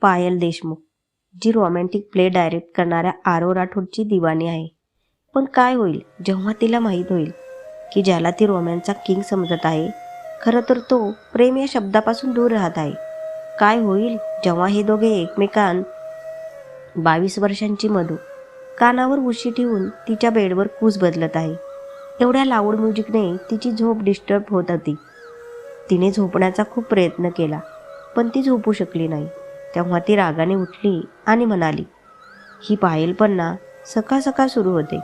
पायल देशमुख, जी romantic play direct करणाऱ्या आरव राठोडची दिवाणी आहे. पण काय होईल जेव्हा तिला माहीत होईल की ज्याला ती रोमॅन्सचा किंग समजत आहे, खरं तर तो प्रेम या शब्दापासून दूर राहत आहे. काय होईल जेव्हा हे दोघे एकमेकांत 22 वर्षांची मधू कानावर उशी ठेवून तिच्या बेडवर कूस बदलत आहे. एवढ्या लाऊड म्युझिकने तिची झोप डिस्टर्ब होत होती. तिने झोपण्याचा खूप प्रयत्न केला, पण ती झोपू शकली नाही. तेव्हा ती रागाने उठली आणि म्हणाली, ही पायल पण ना सकाळ सकाळ सुरू होते.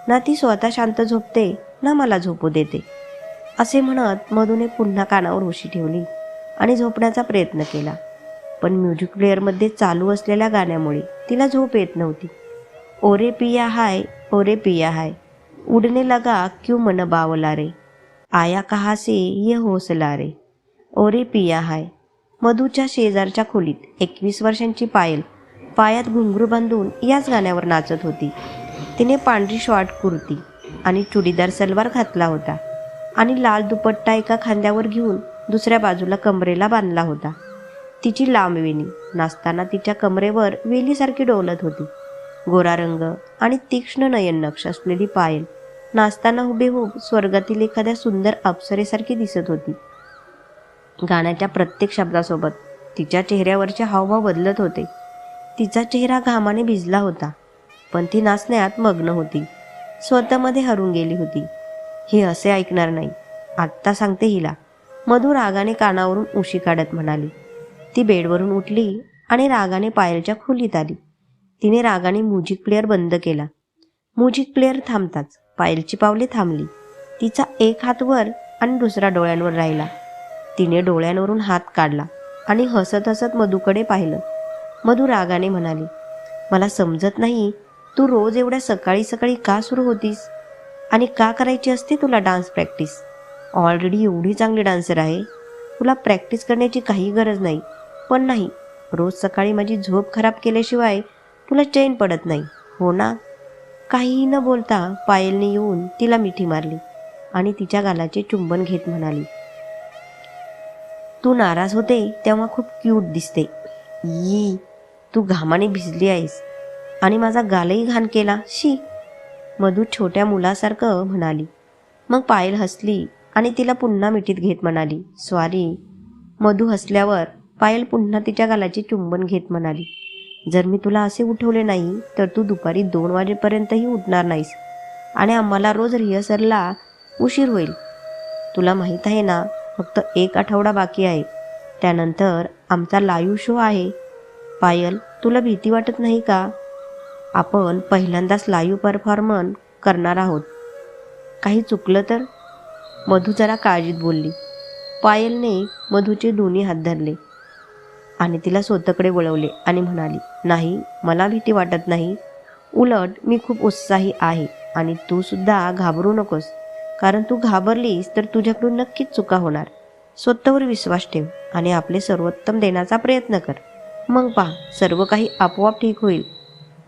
ना ती स्वतः शांत झोपते ना मला झोपू देते. असे म्हणत मधूने पुन्हा कानावर उशी ठेवली आणि झोपण्याचा प्रयत्न केला. पण म्युझिक प्लेअरमध्ये चालू असलेल्या गाण्यामुळे तिला झोप येत नव्हती. ओरे पिया हाय, ओरे पिया हाय, उडने लगा क्यों मन बावला रे, आया कहा से ये हौसला रे, ओरे पिया हाय. मधूच्या शेजारच्या खोलीत 21 वर्षांची पायल पायात घुंगरू बांधून याच गाण्यावर नाचत होती. तिने पांढरी शॉर्ट कुर्ती आणि चुडीदार सलवार घातला होता आणि लाल दुपट्टा एका खांद्यावर घेऊन दुसऱ्या बाजूला कमरेला बांधला होता. तिची लांब वेणी नाचताना तिच्या कमरेवर वेलीसारखी डोलत होती. गोरा रंग आणि तीक्ष्ण नयन नक्ष असलेली पायल नाचताना हुबेहूब स्वर्गातील एखाद्या सुंदर अप्सरेसारखी दिसत होती. गाण्याच्या प्रत्येक शब्दासोबत तिच्या चेहऱ्यावरचे हावभाव बदलत होते. तिचा चेहरा घामाने भिजला होता, पण ती नाचण्यात मग्न होती, स्वतःमध्ये हरून गेली होती. हे असे ऐकणार नाही, आत्ता सांगते हिला, मधू रागाने कानावरून उशी काढत म्हणाली. ती बेडवरून उठली आणि रागाने पायलच्या खोलीत आली. तिने रागाने म्युझिक प्लेअर बंद केला. म्युझिक प्लेअर थांबताच पायलची पावले थांबली. तिचा एक हात वर आणि दुसरा डोळ्यांवर राहिला. तिने डोळ्यांवरून हात काढला आणि हसत हसत मधूकडे पाहिलं. मधू रागाने म्हणाली, मला समजत नाही, तू रोज एवढ्या सकाळी सकाळी का सुरू होतीस आणि का करायची असते तुला डान्स प्रॅक्टिस? ऑलरेडी एवढी चांगली डान्सर आहे, तुला प्रॅक्टिस करण्याची काही गरज नाही. पण नाही, रोज सकाळी माझी झोप खराब केल्याशिवाय तुला चैन पडत नाही, हो ना? काहीही न बोलता पायलने येऊन तिला मिठी मारली आणि तिच्या गालाचे चुंबन घेत म्हणाली, तू नाराज होते तेव्हा खूप क्यूट दिसते. ई, तू घामाने भिजली आहेस आणि माझा गालही घाण केला, शी. मधू छोट्या मुलासारखं म्हणाली. मग पायल हसली आणि तिला पुन्हा मिठीत घेत म्हणाली, सॉरी. मधू हसल्यावर पायल पुन्हा तिच्या गालाचे चुंबन घेत म्हणाली, जर मी तुला असे उठवले नाही तर तू दुपारी 2 वाजेपर्यंतही उठणार नाहीस आणि आम्हाला रोज रिहर्सलला उशीर होईल. तुला माहीत आहे ना, फक्त 1 आठवडा बाकी आहे, त्यानंतर आमचा लाईव्ह शो आहे. पायल, तुला भीती वाटत नाही का? आपण पहिल्यांदाच लाईव्ह परफॉर्मन्स करणार आहोत. काही चुकलं तर? मधू जरा काळजीत बोलली. पायलने मधूचे दोन्ही हात धरले आणि तिला स्वतःकडे वळवले आणि म्हणाली, नाही, मला भीती वाटत नाही. उलट मी खूप उत्साही आहे आणि तू सुद्धा घाबरू नकोस, कारण तू घाबरलीस तर तुझ्याकडून नक्कीच चुका होणार. स्वतःवर विश्वास ठेव आणि आपले सर्वोत्तम देण्याचा प्रयत्न कर. मग पहा, सर्व काही आपोआप ठीक होईल.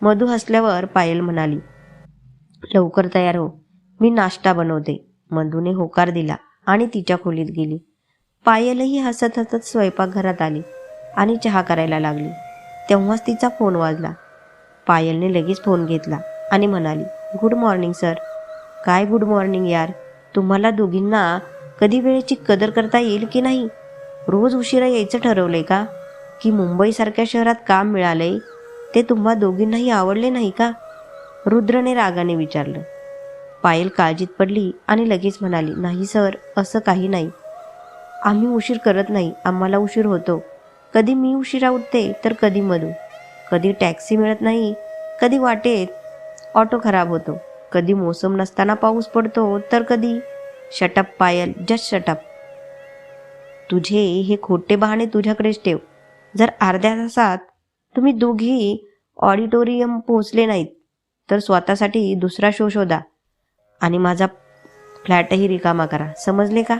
मधू हसल्यावर पायल म्हणाली, लवकर तयार हो, मी नाश्ता बनवते. मधूने होकार दिला आणि तिच्या खोलीत गेली. पायलही हसत हसत स्वयंपाकघरात आली आणि चहा करायला लागली. तेव्हाच तिचा फोन वाजला. पायलने लगेच फोन घेतला आणि म्हणाली, गुड मॉर्निंग सर. काय गुड मॉर्निंग यार, तुम्हाला दोघींना कधी वेळेची कदर करता येईल की नाही? रोज उशिरा यायचं ठरवलंय का? की मुंबईसारख्या शहरात काम मिळालंय ते तुम्हा दोघींनाही आवडले नाही का? रुद्रने रागाने विचारलं. पायल काळजीत पडली आणि लगेच म्हणाली, नाही सर, असं काही नाही. आम्ही उशीर करत नाही, आम्हाला उशीर होतो. कधी मी उशिरा उठते तर कधी मधू. कधी टॅक्सी मिळत नाही, कधी वाटेत ऑटो खराब होतो, कधी मोसम नसताना पाऊस पडतो तर कधी. शटअप पायल, जस्ट शटअप. तुझे हे खोटे बहाणे तुझ्याकडेच ठेव. जर अर्ध्या तासात तुम्ही दोघी ऑडिटोरियम पोहोचले नाहीत तर स्वतःसाठी दुसरा शो शोधा आणि माझा फ्लॅटही रिकामा करा, समजले का?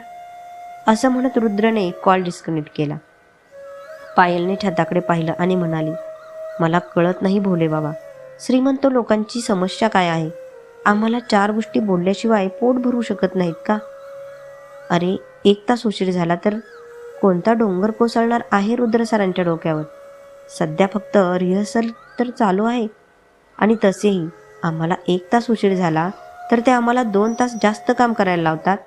असं म्हणत रुद्रने कॉल डिस्कनेक्ट केला. पायलने छताकडे पाहिलं आणि म्हणाली, मला कळत नाही भोले बाबा, श्रीमंत लोकांची समस्या काय आहे? आम्हाला 4 गोष्टी बोलल्याशिवाय पोट भरू शकत नाहीत का? अरे, 1 तास उशीर झाला तर कोणता डोंगर कोसळणार आहे रुद्र सरांच्या डोक्यावर? सध्या फक्त रिहर्सल तर चालू आहे, आणि तसेही आम्हाला 1 तास उशीर झाला तर ते आम्हाला 2 तास जास्त काम करायला लावतात.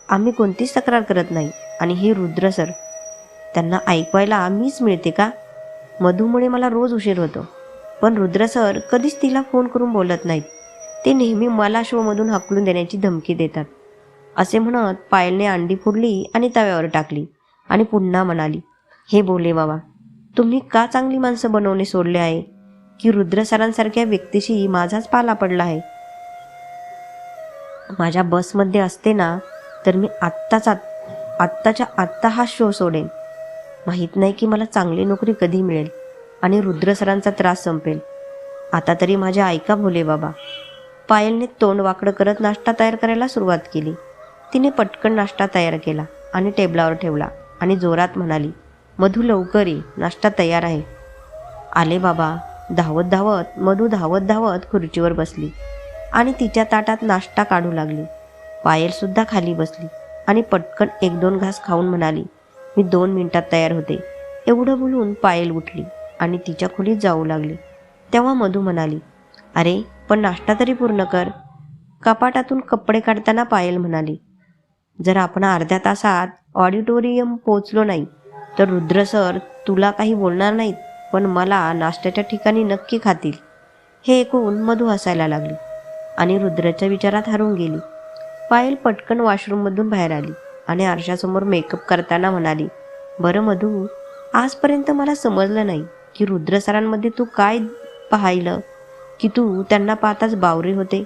आम्ही कोणतीच तक्रार करत नाही, आणि हे रुद्र सर, त्यांना ऐकवायला मीच मिळते का? मधूमुळे मला रोज उशीर होतो, पण रुद्र सर कधीच तिला फोन करून बोलत नाहीत. ते नेहमी मला शोमधून हाकलून देण्याची धमकी देतात. असे म्हणत पायलने अंडी फोडली आणि तव्यावर टाकली आणि पुन्हा म्हणाली, हे बोले बाबा, तुम्ही का चांगली माणसं बनवणे सोडले आहे, की रुद्र सरांसारख्या व्यक्तीशी माझाच पाला पडला आहे? माझ्या बसमध्ये असते ना, तर मी आत्ताच्या आत्ता हा शो सोडेन. माहीत नाही की मला चांगली नोकरी कधी मिळेल आणि रुद्र सरांचा त्रास संपेल. आता तरी माझे ऐका भोले बाबा. पायलने तोंड वाकडं करत नाश्ता तयार करायला सुरुवात केली. तिने पटकन नाश्ता तयार केला आणि टेबलावर ठेवला आणि जोरात म्हणाली, मधू लवकर ये, नाश्ता तयार आहे. आले बाबा. मधू धावत धावत खुर्चीवर बसली आणि तिच्या ताटात नाश्ता काढू लागली. पायलसुद्धा खाली बसली आणि पटकन 1-2 घास खाऊन म्हणाली, मी 2 मिनिटात तयार होते. एवढं बोलून पायल उठली आणि तिच्या खोलीत जाऊ लागली. तेव्हा मधू म्हणाली, अरे पण नाश्ता तरी पूर्ण कर. कपाटातून कपडे काढताना पायल म्हणाली, जर आपण अर्ध्या तासात ऑडिटोरियम पोचलो नाही तर रुद्र सर तुला काही बोलणार नाहीत, पण मला नाश्त्याच्या ठिकाणी नक्की खातील. हे ऐकून मधू हसायला लागली आणि रुद्राच्या विचारात हरवून गेली. पायल पटकन वॉशरूममधून बाहेर आली आणि आरशासमोर मेकअप करताना म्हणाली, बरं मधू, आजपर्यंत मला समजलं नाही की रुद्र सरांमध्ये तू काय पाहिलं की तू त्यांना पाहताच बावरे होते.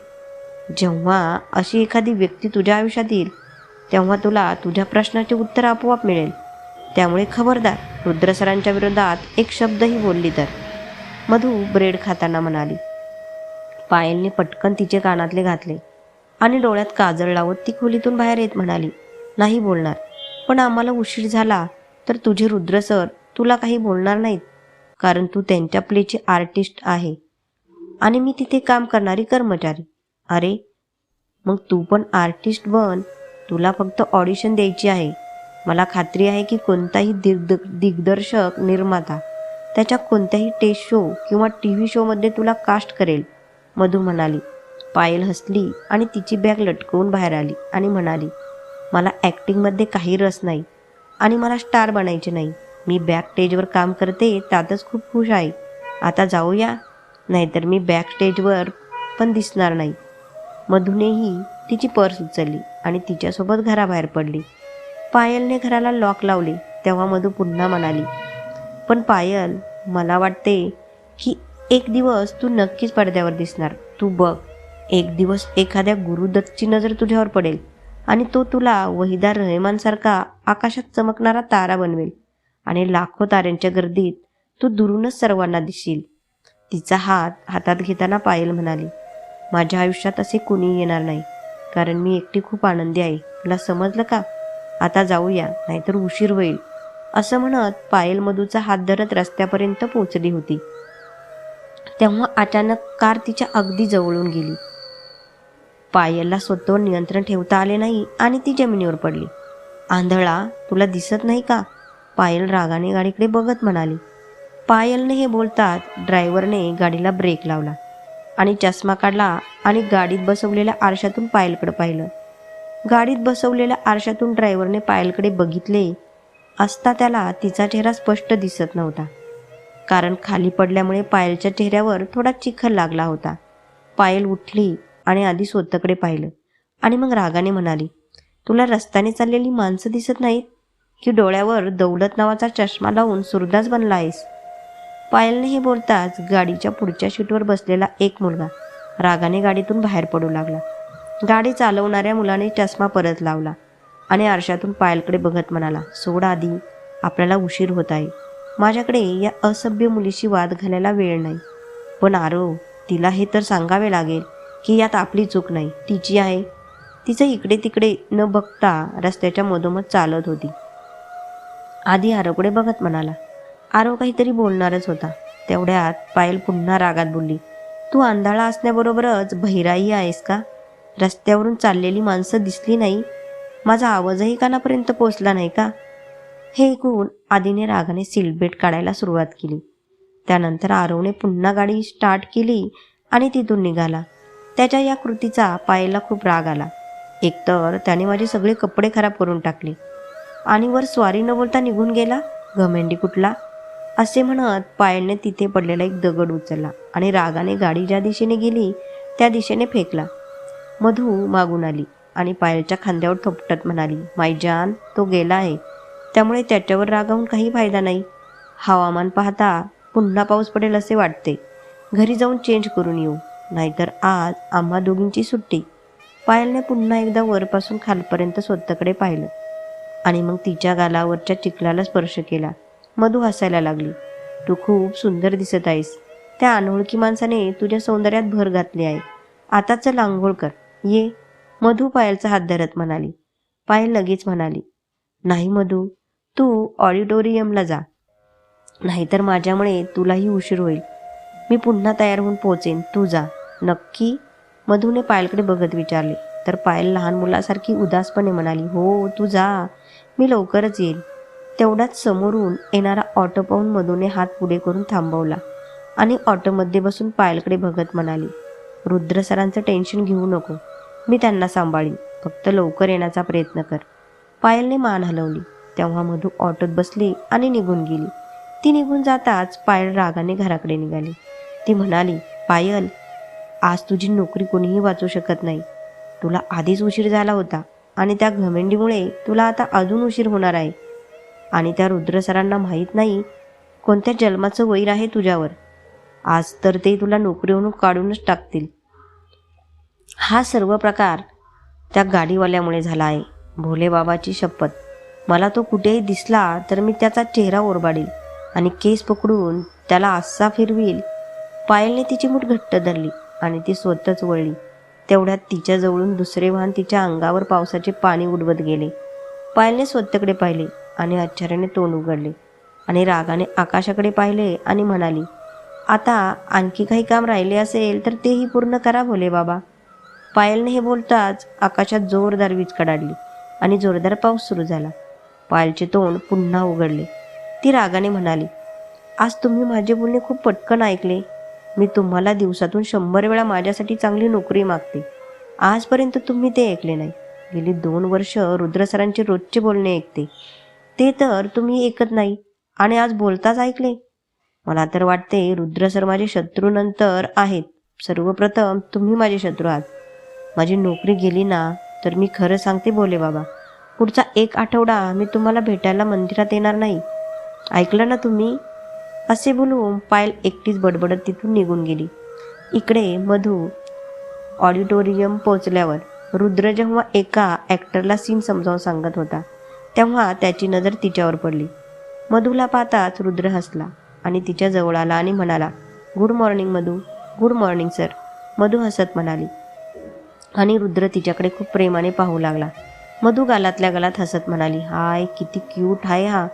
जेव्हा अशी एखादी व्यक्ती तुझ्या आयुष्यात येईल तेव्हा तुला तुझ्या प्रश्नाचे उत्तर आपोआप मिळेल. त्यामुळे खबरदार, रुद्र सरांच्या विरोधात एक शब्दही बोलली तर. मधू ब्रेड खाताना म्हणाली. पायलने पटकन तिचे कानातले घातले आणि डोळ्यात काजळ लावत ती खोलीतून बाहेर येत म्हणाली, नाही बोलणार, पण आम्हाला उशीर झाला तर तुझे रुद्र सर तुला काही बोलणार नाहीत, कारण तू त्यांच्या प्लेची आर्टिस्ट आहे आणि मी तिथे काम करणारी कर्मचारी. अरे मग तू पण आर्टिस्ट बन, तुला फक्त ऑडिशन द्यायची आहे. मला खात्री आहे की कोणताही दिग्दर्शक निर्माता त्याच्या कोणत्याही टेस्ट शो किंवा TV शोमध्ये तुला कास्ट करेल. मधू म्हणाली. पायल हसली आणि तिची बॅग लटकवून बाहेर आली आणि म्हणाली, मला ॲक्टिंगमध्ये काही रस नाही आणि मला स्टार बनायचे नाही. मी बॅक स्टेजवर काम करते त्यातच खूप खुश आहे. आता जाऊया, नाहीतर मी बॅक स्टेजवर पण दिसणार नाही. मधूनेही तिची पर्स उचलली आणि तिच्यासोबत घराबाहेर पडली. पायलने घराला लॉक लावले तेव्हा मधू पुन्हा म्हणाली, पण पायल, मला वाटते की एक दिवस तू नक्कीच पडद्यावर दिसणार. तू बघ, एक दिवस एखाद्या गुरुदत्तची नजर तुझ्यावर पडेल आणि तो तुला वहिदा रहमानसारखा आकाशात चमकणारा तारा बनवेल आणि लाखो ताऱ्यांच्या गर्दीत तू दुरूनच सर्वांना दिसशील. तिचा हात हातात घेताना पायल म्हणाली, माझ्या आयुष्यात असे कुणी येणार नाही, कारण मी एकटी खूप आनंदी आहे. तुला समजलं का? आता जाऊया, नाहीतर उशीर होईल. असं म्हणत पायल मधूचा हात धरत रस्त्यापर्यंत पोचली होती तेव्हा अचानक कार तिच्या अगदी जवळून गेली. पायलला स्वतःवर नियंत्रण ठेवता आले नाही आणि ती जमिनीवर पडली. आंधळा, तुला दिसत नाही का? पायल रागाने गाडीकडे बघत म्हणाली. पायलने हे बोलताच ड्रायव्हरने गाडीला ब्रेक लावला आणि चष्मा काढला आणि गाडीत बसवलेल्या आरशातून पायलकडे पाहिलं. गाडीत बसवलेल्या आरशातून ड्रायव्हरने पायलकडे बघितले असता त्याला तिचा चेहरा स्पष्ट दिसत नव्हता, कारण खाली पडल्यामुळे पायलच्या चेहऱ्यावर थोडा चिखल लागला होता. पायल उठली आणि आधी स्वतःकडे पाहिलं आणि मग रागाने म्हणाली, तुला रस्त्याने चाललेली माणसं दिसत नाहीत की डोळ्यावर दौलत नावाचा चष्मा लावून सुरदास बनला आहेस? पायलने हे बोलताच गाडीच्या पुढच्या सीटवर बसलेला एक मुलगा रागाने गाडीतून बाहेर पडू लागला. गाडी चालवणाऱ्या मुलाने चष्मा परत लावला आणि आरशातून पायलकडे बघत म्हणाला, सोड आधी, आपल्याला उशीर होत आहे. माझ्याकडे या असभ्य मुलीशी वाद घालायला वेळ नाही. पण आरो, तिला हे तर सांगावे लागेल की यात आपली चूक नाही, तिची आहे. तिचं इकडे तिकडे न बघता रस्त्याच्या मधोमध चालत होती. आधी आरोकडे बघत म्हणाला. आरो काहीतरी बोलणारच होता. तेवढ्यात पायल पुन्हा रागात बोलली, तू आंधळा असण्याबरोबरच बहिराई आहेस का? रस्त्यावरून चाललेली माणसं दिसली नाही? माझा आवाजही कानापर्यंत पोचला नाही का? हे ऐकून आधीने रागाने सीटबेल्ट काढायला सुरुवात केली त्यानंतर आरवने पुन्हा गाडी स्टार्ट केली आणि तिथून निघाला. त्याच्या या कृतीचा पायलला खूप राग आला. एकतर त्याने माझे सगळे कपडे खराब करून टाकले आणि वर स्वारी न बोलता निघून गेला, घमेंडी कुठला, असे म्हणत पायलने तिथे पडलेला एक दगड उचलला आणि रागाने गाडी ज्या दिशेने गेली त्या दिशेने फेकला. मधू मागून आली आणि पायलच्या खांद्यावर थोपटत म्हणाली, माय जान, तो गेला आहे, त्यामुळे त्याच्यावर रागावून काही फायदा नाही. हवामान पाहता पुन्हा पाऊस पडेल असे वाटते. घरी जाऊन चेंज करून येऊ, नाहीतर आज आम्हा दोघींची सुट्टी. पायलने पुन्हा एकदा वरपासून खालपर्यंत स्वतःकडे पाहिलं आणि मग तिच्या गालावरच्या चिखलाला स्पर्श केला. मधू हसायला लागली. तू खूप सुंदर दिसत आहेस. त्या अनोळखी माणसाने तुझ्या सौंदर्यात भर घातली आहे. आता चल आंघोळ कर, ये. मधू पायलचा हात धरत म्हणाली. पायल लगेच म्हणाली, नाही मधू, तू ऑडिटोरियमला जा, नाहीतर माझ्यामुळे तुलाही उशीर होईल. मी पुन्हा तयार होऊन पोहोचेन, तू जा. नक्की? मधूने पायलकडे बघत विचारले. तर पायल लहान मुलासारखी उदासपणे म्हणाली, हो, तू जा, मी लवकरच येईल. तेवढ्याच समोरून येणारा ऑटो पाहून मधूने हात पुढे करून थांबवला आणि ऑटोमध्ये बसून पायलकडे बघत म्हणाली, रुद्र सरांचं टेन्शन घेऊ नको, मी त्यांना सांभाळीन, फक्त लवकर येण्याचा प्रयत्न कर. पायलने मान हलवली. तेव्हा मधू ऑटोत बसली आणि निघून गेली. ती निघून जाताच पायल रागाने घराकडे निघाली. ती म्हणाली, पायल, आज तुझी नोकरी कोणीही वाचू शकत नाही. तुला आधीच उशीर झाला होता आणि त्या घमेंडीमुळे तुला आता अजून उशीर होणार आहे. आणि त्या रुद्र सरांना माहीत नाही कोणत्या जन्माचं वैर आहे तुझ्यावर. आज तर ते तुला नोकरीवरून काढूनच टाकतील. हा सर्व प्रकार त्या गाडीवाल्यामुळे झाला आहे. भोले बाबाची शपथ, मला तो कुठेही दिसला तर मी त्याचा चेहरा ओरबाडील आणि केस पकडून त्याला असा फिरवील. पायलने तिची मूठ घट्ट धरली आणि ती स्वतःच वळली. तेवढ्यात तिच्या जवळून दुसरे वाहन तिच्या अंगावर पावसाचे पाणी उडवत गेले. पायलने स्वतःकडे पाहिले आणि आश्चर्याने तोंड उघडले आणि रागाने आकाशाकडे पाहिले आणि म्हणाली, आता आणखी काही काम राहिले असेल तर तेही पूर्ण करा भोले बाबा. पायलने हे बोलताच आकाशात जोरदार वीज कडाडली आणि जोरदार पाऊस सुरू झाला. पायलचे तोंड पुन्हा उघडले. ती रागाने म्हणाली, आज तुम्ही माझे बोलणे खूप पटकन ऐकले. मी तुम्हाला दिवसातून 100 वेळा माझ्यासाठी चांगली नोकरी मागते. आजपर्यंत तुम्ही ते ऐकले नाही. गेली 2 वर्ष रुद्र सरांचे रोजचे बोलणे ऐकते, ते तर तुम्ही ऐकत नाही आणि आज बोलताच ऐकले. मला तर वाटते रुद्र सर माझे शत्रू नंतर आहेत. सर्वप्रथम तुम्ही माझे शत्रू आहात. माझी नोकरी गेली ना तर मी खरं सांगते भोले बाबा, पुढचा 1 आठवडा मी तुम्हाला भेटायला मंदिरात येणार नाही. ऐकलं ना तुम्ही? असे बोलून पायल एकटीच बडबडत तिथून निघून गेली. इकडे मधू ऑडिटोरियम पोचल्यावर रुद्र जेव्हा एका ॲक्टरला सीन समजावून सांगत होता तेव्हा त्याची नजर तिच्यावर पडली. मधूला पाहताच रुद्र हसला आणि तिच्या जवळ आला आणि म्हणाला, good morning Madhu. Good morning sir, Madhu हसत म्हणाली. आणि रुद्र तिच्याकडे खूप प्रेमाने पाहू लागला. मधू गालातल्या गालात हसत म्हणाली, हाय, किती क्यूट आहे हा,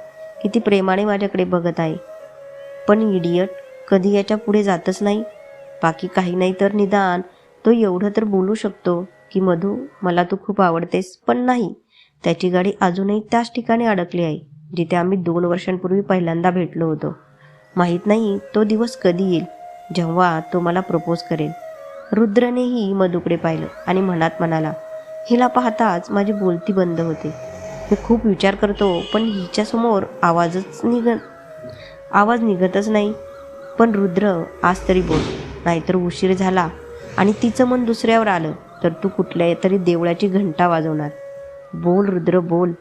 किती प्रेमाने माझ्याकडे बघत आहे. पण इडियट कधी याच्या पुढे जातच नाही. बाकी काही नाही तर निदान तो एवढं तर बोलू शकतो की मधू, मला तू खूप आवडतेस. पण नाही, त्याची गाडी अजूनही त्याच ठिकाणी अडकली आहे जिथे आम्ही 2 वर्षांपूर्वी पहिल्यांदा भेटलो होतो. माहीत नाही तो दिवस कधी येईल जेव्हा तो मला प्रपोज करेल. रुद्रनेही मधूकडे पाहिलं आणि मनात म्हणाला, हिला पाहताच माझी बोलती बंद होते. मी खूप विचार करतो पण हिच्यासमोर आवाज निघतच नाही. पण रुद्र, आज तरी बोल, नाहीतर उशीर झाला आणि तिचं मन दुसऱ्यावर आलं तर तू कुठल्या तरी देवळाची घंटा वाजवणार. बोल रुद्र, बोल.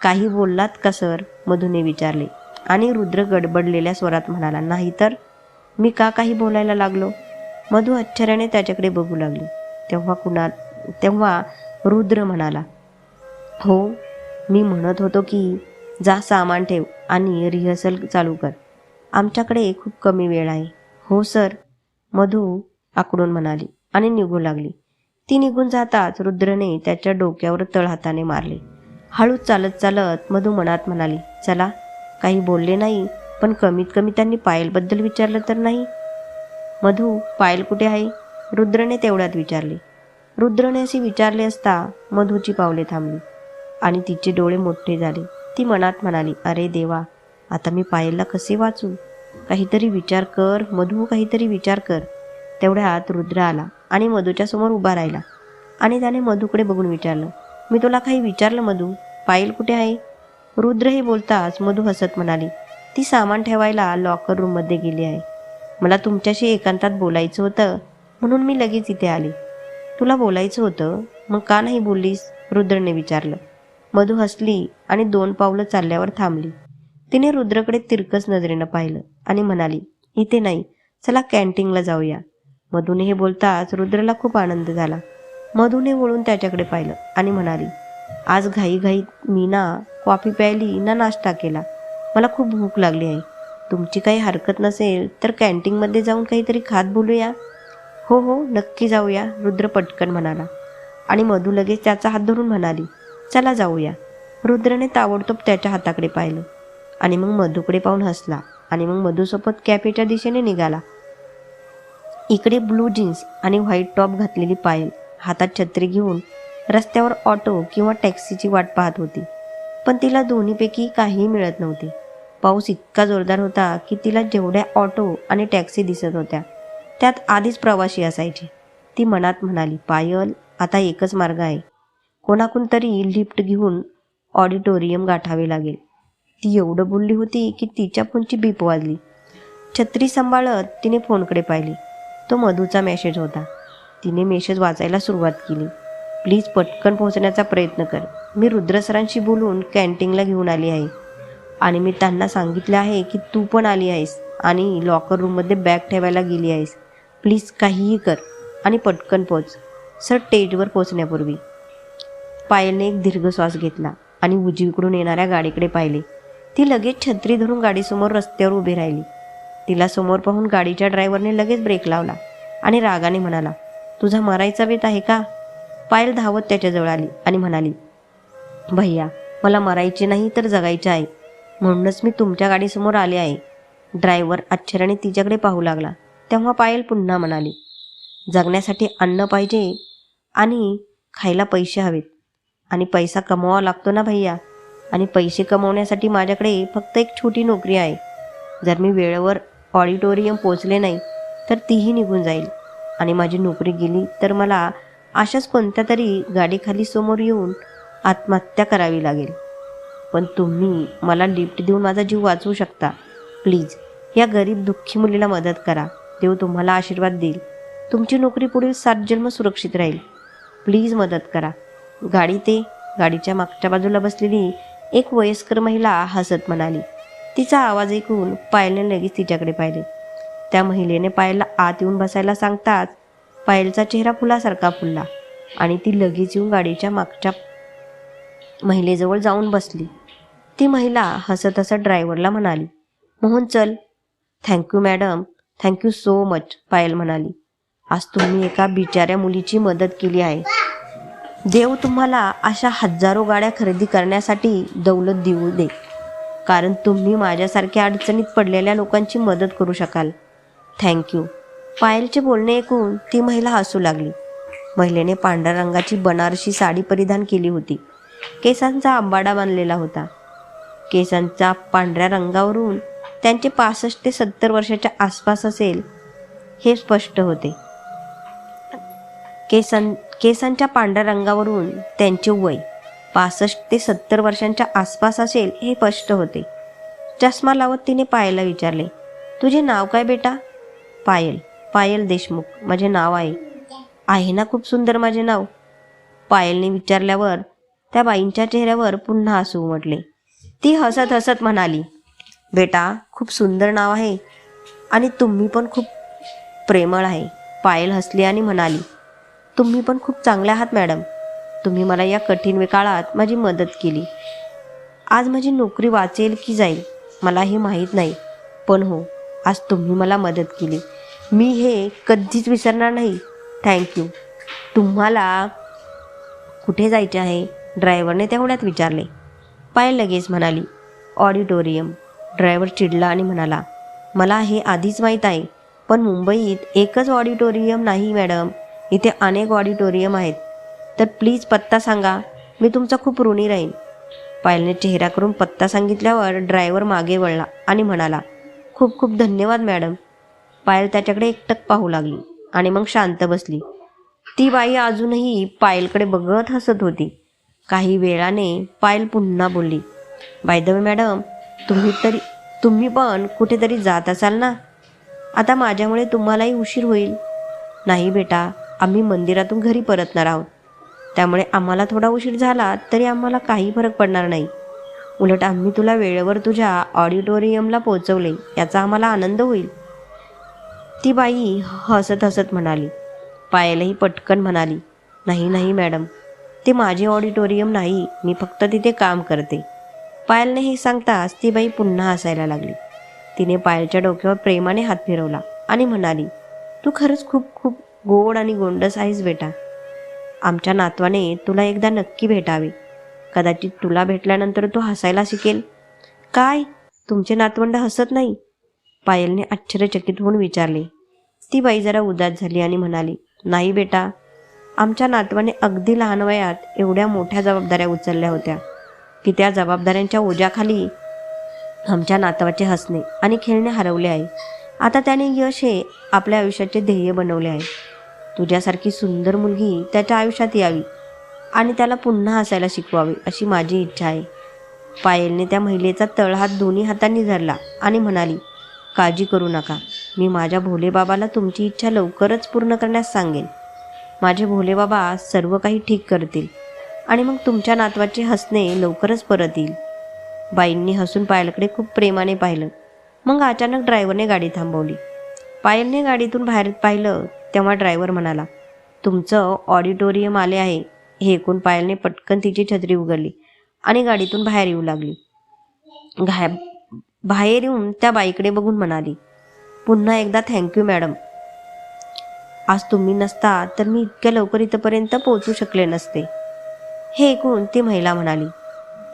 काही बोललात का सर? मधूने विचारले आणि रुद्र गडबडलेल्या स्वरात म्हणाला, नाही तर मी का काही बोलायला लागलो? मधू आश्चर्याने त्याच्याकडे बघू लागली. तेव्हा रुद्र म्हणाला, हो, मी म्हणत होतो की जा सामान ठेव आणि रिहर्सल चालू कर. आमच्याकडे खूप कमी वेळ आहे. हो सर, मधू आकडून म्हणाली आणि निघू लागली. ती निघून जाताच रुद्रने त्याच्या डोक्यावर तळहाताने मारले. हळूच चालत चालत मधू मनात म्हणाली, चला, काही बोलले नाही पण कमीत कमी त्यांनी पायलबद्दल विचारलं तर नाही. मधू, पायल कुठे आहे? रुद्रने तेवढ्यात विचारले. रुद्रने असे विचारले असता मधूची पावले थांबली आणि तिचे डोळे मोठे झाले. ती मनात म्हणाली, अरे देवा, आता मी पायलला कसे वाचू? काहीतरी विचार कर मधू, काहीतरी विचार कर. तेवढ्यात रुद्र आला आणि मधूच्या समोर उभा राहिला आणि त्याने मधूकडे बघून विचारलं, मी तुला काही विचारलं मधू? पायल कुठे आहे? रुद्र हे बोलताच मधू हसत म्हणाली, ती सामान ठेवायला लॉकर रूममध्ये गेली आहे. मला तुमच्याशी एकांतात बोलायचं होतं म्हणून मी लगेच इथे आले. तुला बोलायचं होतं, मग का नाही बोललीस? रुद्रने विचारलं. मधू हसली आणि 2 पावलं चालल्यावर थांबली. तिने रुद्रकडे तिरकस नजरेनं पाहिलं आणि म्हणाली, इथे नाही, चला कॅन्टीनला जाऊया. मधूने हे बोलताच रुद्रला खूप आनंद झाला. मधूने वळून त्याच्याकडे पाहिलं आणि म्हणाली, आज घाईघाईत मी ना कॉफी प्यायली ना नाश्ता केला. मला खूप भूक लागली आहे. तुमची काही हरकत नसेल तर कॅन्टीनमध्ये जाऊन काहीतरी खात बोलूया? हो हो, नक्की जाऊया, रुद्र पटकन म्हणाला. आणि मधू लगेच त्याचा हात धरून म्हणाली, चला जाऊया. रुद्रने ताबडतोब त्याच्या हाताकडे पाहिलं आणि मग मधूकडे पाहून हसला आणि मग मधूसोबत कॅफेच्या दिशेने निघाला. इकडे ब्लू जीन्स आणि व्हाईट टॉप घातलेली पायल हातात छत्री घेऊन रस्त्यावर ऑटो किंवा टॅक्सीची वाट पाहत होती. पण तिला दोन्हीपैकी काहीही मिळत नव्हते. पाऊस इतका जोरदार होता की तिला जेवढ्या ऑटो आणि टॅक्सी दिसत होत्या त्यात आधीच प्रवासी असायचे. ती मनात म्हणाली, पायल, आता एकच मार्ग आहे. कोणाकून तरी लिफ्ट घेऊन ऑडिटोरियम गाठावे लागेल. ती एवढं बोलली होती की तिच्या फोनची बीप वाजली. छत्री सांभाळत तिने फोनकडे पाहिली. तो मधूचा मेसेज होता. तिने मेसेज वाचायला सुरुवात केली. प्लीज पटकन पोहोचण्याचा प्रयत्न कर. मी रुद्र सरांशी बोलून कॅन्टीनला घेऊन आली आहे आणि मी त्यांना सांगितले आहे की तू पण आली आहेस आणि लॉकर रूममध्ये बॅग ठेवायला गेली आहेस. प्लीज काहीही कर आणि पटकन पोच. सर स्टेजवर पोचण्यापूर्वी. पायलने एक दीर्घ श्वास घेतला आणि उजवीकडून येणाऱ्या गाडीकडे पाहिले. ती लगेच छत्री धरून गाडीसमोर रस्त्यावर उभी राहिली. तिला समोर पाहून गाडीच्या ड्रायव्हरने लगेच ब्रेक लावला आणि रागाने म्हणाला, तुझा मरायचा बेत आहे का? पायल धावत त्याच्याजवळ आली आणि म्हणाली, भैया, मला मरायचे नाही तर जगायचे आहे, म्हणूनच मी तुमच्या गाडीसमोर आले आहे. ड्रायव्हर आश्चर्याने तिच्याकडे पाहू लागला. तेव्हा पायल पुन्हा म्हणाली, जगण्यासाठी अन्न पाहिजे आणि खायला पैसे हवेत आणि पैसा कमवावा लागतो ना भैया. आणि पैसे कमवण्यासाठी माझ्याकडे फक्त एक छोटी नोकरी आहे. जर मी वेळेवर ऑडिटोरियम पोचले नाही तर तीही निघून जाईल आणि माझी नोकरी गेली तर मला अशाच कोणत्या तरी गाडीखाली समोर येऊन आत्महत्या करावी लागेल. पण तुम्ही मला लिफ्ट देऊन माझा जीव वाचवू शकता. प्लीज या गरीब दुःखी मुलीला मदत करा. देव तुम्हाला आशीर्वाद देईल. तुमची नोकरी पुढील 7 जन्म सुरक्षित राहील. प्लीज मदत करा. गाडीच्या मागच्या बाजूला बसलेली एक वयस्कर महिला हसत म्हणाली. तिचा आवाज ऐकून पायलने लगेच तिच्याकडे पाहिले. त्या महिलेने पायलला आत येऊन बसायला सांगताच पायलचा चेहरा फुलासारखा फुलला आणि ती लगेच येऊन गाडीच्या मागच्या महिलेजवळ जाऊन बसली. ती महिला हसत हसत ड्रायव्हरला म्हणाली, मोहन चल. Thank you madam, thank you so much, Payal म्हणाली. आज तुम्ही एका बिचाऱ्या मुलीची मदत केली आहे. देव तुम्हाला अशा हजारो गाड्या खरेदी करण्यासाठी दौलत देऊ दे, कारण तुम्ही माझ्यासारख्या अडचणीत पडलेल्या लोकांची मदत करू शकाल. थँक्यू. पायलचे बोलणे ऐकून ती महिला हसू लागली. महिलेने पांढऱ्या रंगाची बनारसी साडी परिधान केली होती. केसांचा आंबाडा बांधलेला होता. केसांच्या पांढऱ्या रंगावरून त्यांचे 65 ते 70 वर्षाच्या आसपास असेल हे स्पष्ट होते. केसांच्या पांढऱ्या रंगावरून त्यांचे वय 65 ते 70 वर्षांच्या आसपास असेल हे स्पष्ट होते. चष्मा लावत तिने पायलला विचारले, तुझे नाव काय बेटा? पायल देशमुख माझे नाव आहे. आहे ना खूप सुंदर माझे नाव? पायलने विचारल्यावर त्या बाईंच्या चेहऱ्यावर पुन्हा हसू उमटले. ती हसत हसत म्हणाली, बेटा, खूप सुंदर नाव आहे आणि तुम्ही पण खूप प्रेमळ आहे. पायल हसली आणि म्हणाली, तुम्ही पण खूप चांगले आहात मॅडम. तुम्ही मला या कठीण काळात माझी मदत केली. आज माझी नोकरी वाचेल की जाईल मला हे माहीत नाही, पण हो, आज तुम्ही मला मदत केली. मी हे कधीच विसरणार नाही. थँक्यू. तुम्हाला कुठे जायचे आहे? ड्रायव्हरने तेवढ्यात विचारले. पायल लगेच म्हणाली, ऑडिटोरियम. ड्रायव्हर चिडला आणि म्हणाला, मला हे आधीच माहीत आहे, पण मुंबईत एकच ऑडिटोरियम नाही मॅडम, इथे अनेक ऑडिटोरियम आहेत. तर प्लीज पत्ता सांगा, मी तुमचा खूप ऋणी राहीन. पायलने चेहरा करून पत्ता सांगितल्यावर ड्रायव्हर मागे वळला आणि म्हणाला, खूप खूप धन्यवाद मॅडम. पायल त्याच्याकडे एकटक पाहू लागली आणि मग शांत बसली. ती बाई अजूनही पायलकडे बघत हसत होती. काही वेळाने पायल पुन्हा बोलली, बाय द वे मॅडम, तुम्ही पण कुठेतरी जात असाल ना? आता माझ्यामुळे तुम्हालाही उशीर होईल. नाही बेटा, आम्ही मंदिरातून घरी परतणार आहोत. त्यामुळे आम्हाला थोडा उशीर झाला तरी आम्हाला काही फरक पडणार नाही. उलट आम्ही तुला वेळेवर तुझ्या ऑडिटोरियमला पोहोचवले याचा आम्हाला आनंद होईल. ती बाई हसत हसत म्हणाली. पायलही पटकन म्हणाली, नाही नाही मॅडम, ते माझे ऑडिटोरियम नाही, मी फक्त तिथे काम करते. पायलने हे सांगताच ती बाई पुन्हा हसायला लागली. तिने पायलच्या डोक्यावर प्रेमाने हात फिरवला आणि म्हणाली, तू खरंच खूप खूप गोड आणि गोंडस आहेस बेटा. आमच्या नातवाने तुला एकदा नक्की भेटावे. कदाचित तुला भेटल्यानंतर तो हसायला शिकेल. काय, तुमचे नातवंड हसत नाही? पायलने आश्चर्यचकित होऊन विचारले. ती बाई जरा उदास झाली आणि म्हणाली, नाही बेटा, आमच्या नातवाने अगदी लहान वयात एवढ्या मोठ्या जबाबदाऱ्या उचलल्या होत्या की त्या जबाबदाऱ्यांच्या ओझ्याखाली आमच्या नातवाचे हसणे आणि खेळणे हरवले आहे. आता त्याने यश हे आपल्या आयुष्याचे ध्येय बनवले आहे. तुझ्यासारखी सुंदर मुलगी त्याच्या आयुष्यात यावी आणि त्याला पुन्हा हसायला शिकवावे अशी माझी इच्छा आहे. पायलने त्या महिलेचा तळहात दोन्ही हातांनी धरला आणि म्हणाली, काळजी करू नका, मी माझ्या भोलेबाबाला तुमची इच्छा लवकरच पूर्ण करण्यास सांगेन. माझे भोलेबाबा सर्व काही ठीक करतील आणि मग तुमच्या नातवाचे हसणे लवकरच परत येईल. बाईंनी हसून पायलकडे खूप प्रेमाने पाहिलं. मग अचानक ड्रायव्हरने गाडी थांबवली. पायलने गाडीतून बाहेर पाहिलं तेव्हा ड्रायव्हर म्हणाला, तुमचं ऑडिटोरियम आले आहे. हे ऐकून पायलने पटकन तिची छत्री उघडली आणि गाडीतून बाहेर येऊ लागली. बाहेर येऊन त्या बाईकडे बघून म्हणाली, पुन्हा एकदा थँक्यू मॅडम. आज तुम्ही नसता तर मी इतक्या लवकर इथपर्यंत पोहोचू शकले नसते. हे ऐकून ती महिला म्हणाली,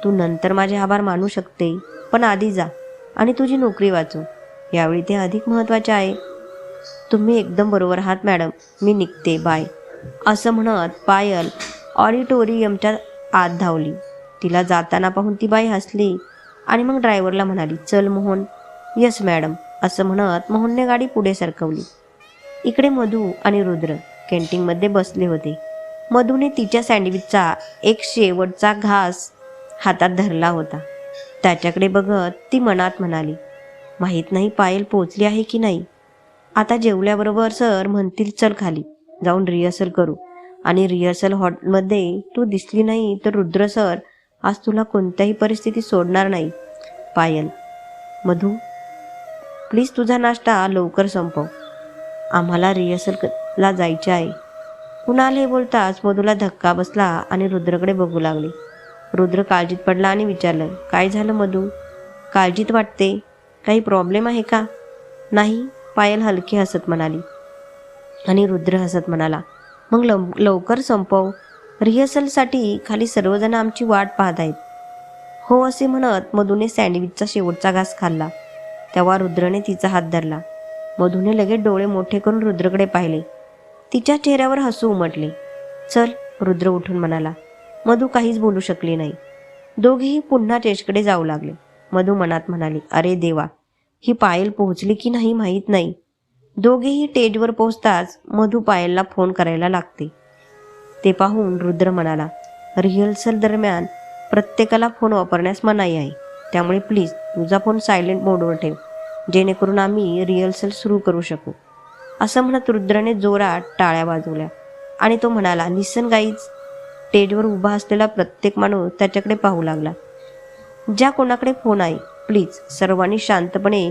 तू नंतर माझे आभार मानू शकते, पण आधी जा आणि तुझी नोकरी वाचव. यावेळी ते अधिक महत्त्वाचे आहे. तुम्ही एकदम बरोबर आहात मॅडम, मी निघते, बाय. असं म्हणत पायल ऑडिटोरियमच्या आत धावली. तिला जाताना पाहून ती बाई हसली आणि मग ड्रायव्हरला म्हणाली, चल मोहन. Yes madam. असं म्हणत मोहनने गाडी पुढे सरकवली. इकडे मधू आणि रुद्र कॅन्टीनमध्ये बसले होते. मधूने तिच्या सँडविचचा एक शेवटचा घास हातात धरला होता. त्याच्याकडे बघत ती मनात म्हणाली, माहीत नाही पायल पोचली आहे की नाही. आता जेवल्याबरोबर सर म्हणतील चल खाली जाऊन रिहर्सल करू आणि रिहर्सल हॉलमध्ये तू दिसली नाही तर रुद्र सर आज तुला कोणत्याही परिस्थितीत सोडणार नाही. पायल, मधू प्लीज तुझा नाश्ता लवकर संपव, आम्हाला रिहर्सलला जायचे आहे. कुणाल हे बोलताच मधूला धक्का बसला आणि रुद्रकडे बघू लागले. रुद्र काळजीत पडला आणि विचारलं, काय झालं मधू? काळजीत वाटते, काही प्रॉब्लेम आहे का? नाही, पायल हलकी हसत म्हणाली. आणि रुद्र हसत म्हणाला, मग लवकर संपव, रिहर्सलसाठी खाली सर्वजण आमची वाट पाहत आहेत. हो असे म्हणत मधूने सँडविचचा शेवटचा घास खाल्ला. तेव्हा रुद्रने तिचा हात धरला. मधूने लगेच डोळे मोठे करून रुद्रकडे पाहिले. तिच्या चेहऱ्यावर हसू उमटले. चल, रुद्र उठून म्हणाला. मधू काहीच बोलू शकली नाही. दोघेही पुन्हा स्टेजकडे जाऊ लागले. मधू मनात म्हणाली, अरे देवा, ही पायल पोहोचली की नाही माहीत नाही. दोघेही स्टेजवर पोहोचताच मधू पायलला फोन करायला लागते. ते पाहून रुद्र म्हणाला, रिहर्सल दरम्यान प्रत्येकाला फोन वापरण्यास मनाई आहे, त्यामुळे प्लीज तुझा फोन सायलेंट मोडवर ठेव, जेणेकरून आम्ही रिहर्सल सुरू करू शकू. असं म्हणत रुद्रने जोरात टाळ्या वाजवल्या आणि तो म्हणाला, लिसन गाईज. स्टेजवर उभा असलेला प्रत्येक माणूस त्याच्याकडे पाहू लागला. ज्या कोणाकडे फोन आहे, प्लीज सर्वांनी शांतपणे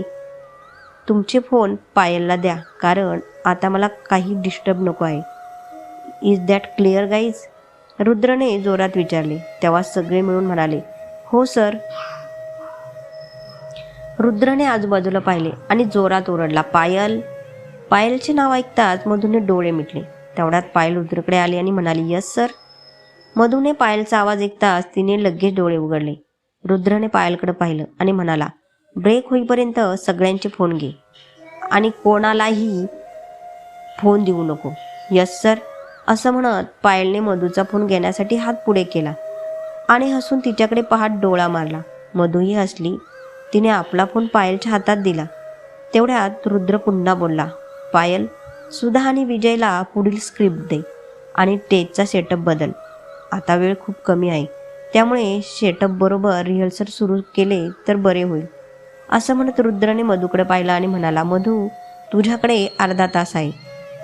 तुमचे फोन पायलला द्या, कारण आता मला काही डिस्टर्ब नको आहे. Is that clear guys? रुद्रने जोरात विचारले. तेव्हा सगळे मिळून म्हणाले, हो सर. रुद्रने आजूबाजूला पाहिले आणि जोरात ओरडला, पायल. पायलचे नाव ऐकताच मधूने डोळे मिटले. तेवढ्यात पायल रुद्रकडे आली आणि म्हणाली, यस सर. मधूने पायलचा आवाज ऐकताच तिने लगेच डोळे उघडले. रुद्रने पायलकडे पाहिलं आणि म्हणाला, ब्रेक होईपर्यंत सगळ्यांचे फोन घे आणि कोणालाही फोन देऊ नको. Yes sir. असं म्हणत पायलने मधूचा फोन घेण्यासाठी हात पुढे केला आणि हसून तिच्याकडे पाहत डोळा मारला. मधूही हसली. तिने आपला फोन पायलच्या हातात दिला तेवढ्यात रुद्र पुन्हा बोलला, पायल, सुधा आणि विजयला पुढील स्क्रिप्ट दे आणि टेजचा सेटअप बदल. आता वेळ खूप कमी आहे, त्यामुळे सेटअप बरोबर रिहर्सल सुरू केले तर बरे होईल. असं म्हणत रुद्राने मधूकडे पाहिला आणि म्हणाला, मधू, तुझ्याकडे अर्धा तास आहे.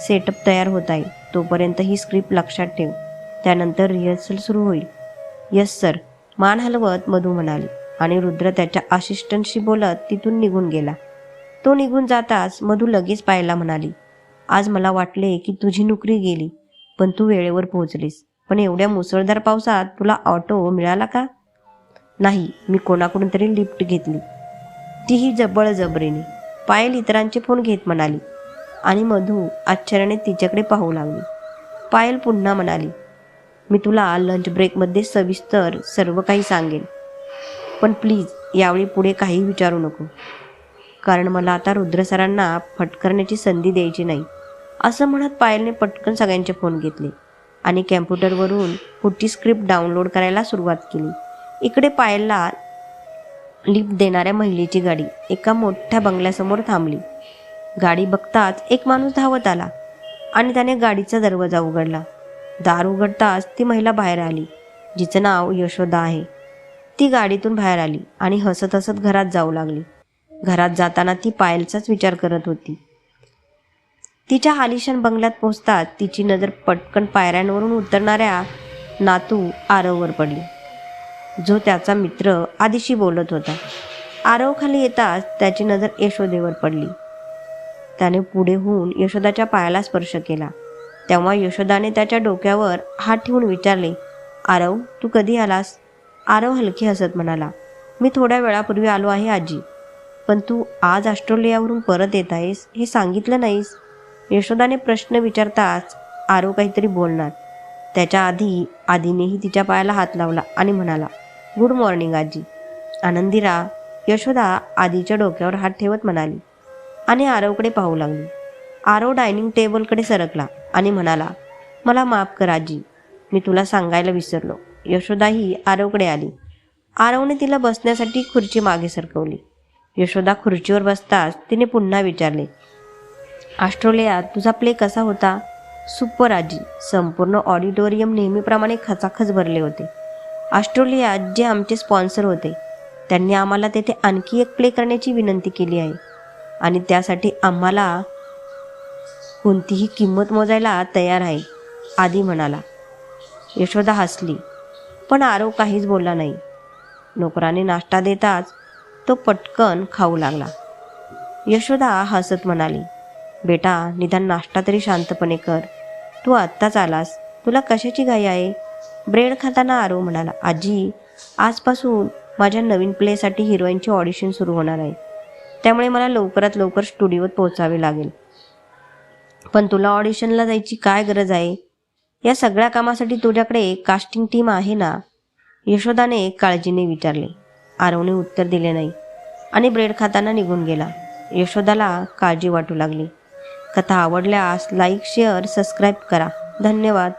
सेटअप तयार होत आहे, तोपर्यंत ही स्क्रिप्ट लक्षात ठेव. त्यानंतर रिहर्सल सुरू होईल. यस सर, मान हलवत मधू म्हणाली आणि रुद्र त्याच्या असिस्टंटशी बोलत तिथून निघून गेला. तो निघून जाताच मधू लगेच पायलला म्हणाली, आज मला वाटले की तुझी नोकरी गेली, पण तू वेळेवर पोहोचलीस. पण एवढ्या मुसळधार पावसात तुला ऑटो मिळाला का? नाही, मी कोणाकडून तरी लिफ्ट घेतली, तीही जबरजबरीने. पायल इतरांचे फोन घेत म्हणाली आणि मधू आश्चर्याने तिच्याकडे पाहू लागली. पायल पुन्हा म्हणाली, मी तुला लंच ब्रेकमध्ये सविस्तर सर्व काही सांगेन, पण प्लीज यावेळी पुढे काही विचारू नको, कारण मला आता रुद्र सरांना फटकारण्याची संधी द्यायची नाही. असं म्हणत पायलने पटकन सगळ्यांचे फोन घेतले आणि कॅम्प्युटरवरून पुढची स्क्रिप्ट डाउनलोड करायला सुरुवात केली. इकडे पायलला लिफ्ट देणाऱ्या महिलेची गाडी एका मोठ्या बंगल्यासमोर थांबली. गाडी बघताच एक माणूस धावत आला आणि त्याने गाडीचा दरवाजा उघडला. दार उघडताच ती महिला बाहेर आली, जिचं नाव यशोदा आहे. ती गाडीतून बाहेर आली आणि हसत हसत घरात जाऊ लागली. घरात जाताना ती पायलचाच विचार करत होती. तिच्या आलिशान बंगल्यात पोहोचताच तिची नजर पटकन पायऱ्यांवरून उतरणाऱ्या नातू आरववर पडली, जो त्याचा मित्र आदिशी बोलत होता. आरव खाली येताच त्याची नजर यशोदेवर पडली. त्याने पुढे होऊन यशोदाच्या पायाला स्पर्श केला. तेव्हा यशोदाने त्याच्या डोक्यावर हात ठेवून विचारले, आरव, तू कधी आलास? आरव हलके हसत म्हणाला, मी थोड्या वेळापूर्वी आलो आहे आजी. पण तू आज ऑस्ट्रेलियावरून परत येत आहेस हे सांगितलं नाहीस. यशोदाने प्रश्न विचारताच आरव काहीतरी बोलणार त्याच्या आधी आधीनेही तिच्या पायाला हात लावला आणि म्हणाला, गुड मॉर्निंग आजी. आनंदी राहा, यशोदा आधीच्या डोक्यावर हात ठेवत म्हणाली आणि आरवकडे पाहू लागली. आरव डायनिंग टेबलकडे सरकला आणि म्हणाला, मला माफ कर आजी, मी तुला सांगायला विसरलो. यशोदाही आरवकडे आली. आरवने तिला बसण्यासाठी खुर्ची मागे सरकवली. यशोदा खुर्चीवर बसताच तिने पुन्हा विचारले, ऑस्ट्रेलियात तुझा प्ले कसा होता? सुपर आजी, संपूर्ण ऑडिटोरियम नेहमीप्रमाणे खचाखच भरले होते. ऑस्ट्रेलियात जे आमचे स्पॉन्सर होते त्यांनी आम्हाला तेथे आणखी एक प्ले करण्याची विनंती केली आहे आणि त्यासाठी आम्हाला कोणतीही किंमत मोजायला तयार आहे, आदी म्हणाला. यशोदा हसली, पण आरव काहीच बोलला नाही. नोकराने नाश्ता देताच तो पटकन खाऊ लागला. यशोदा हसत म्हणाली, बेटा, निदान नाश्ता तरी शांतपणे कर. तू आत्ताच आलास, तुला कशाची घाई आहे? ब्रेड खाताना आरव म्हणाला, आजी, आजपासून माझ्या नवीन प्लेसाठी हिरोईनची ऑडिशन सुरू होणार आहे, त्यामुळे मला लवकरात लवकर स्टुडिओत पोहोचावे लागेल. पण तुला ऑडिशनला जायची काय गरज आहे? या सगळ्या कामासाठी तुझ्याकडे कास्टिंग टीम आहे ना? यशोदाने काळजीने विचारले. आरवने उत्तर दिले नाही आणि ब्रेड खाताना निघून गेला. यशोदाला काळजी वाटू लागली. कथा आवडल्यास लाईक, शेअर, सबस्क्राईब करा. धन्यवाद.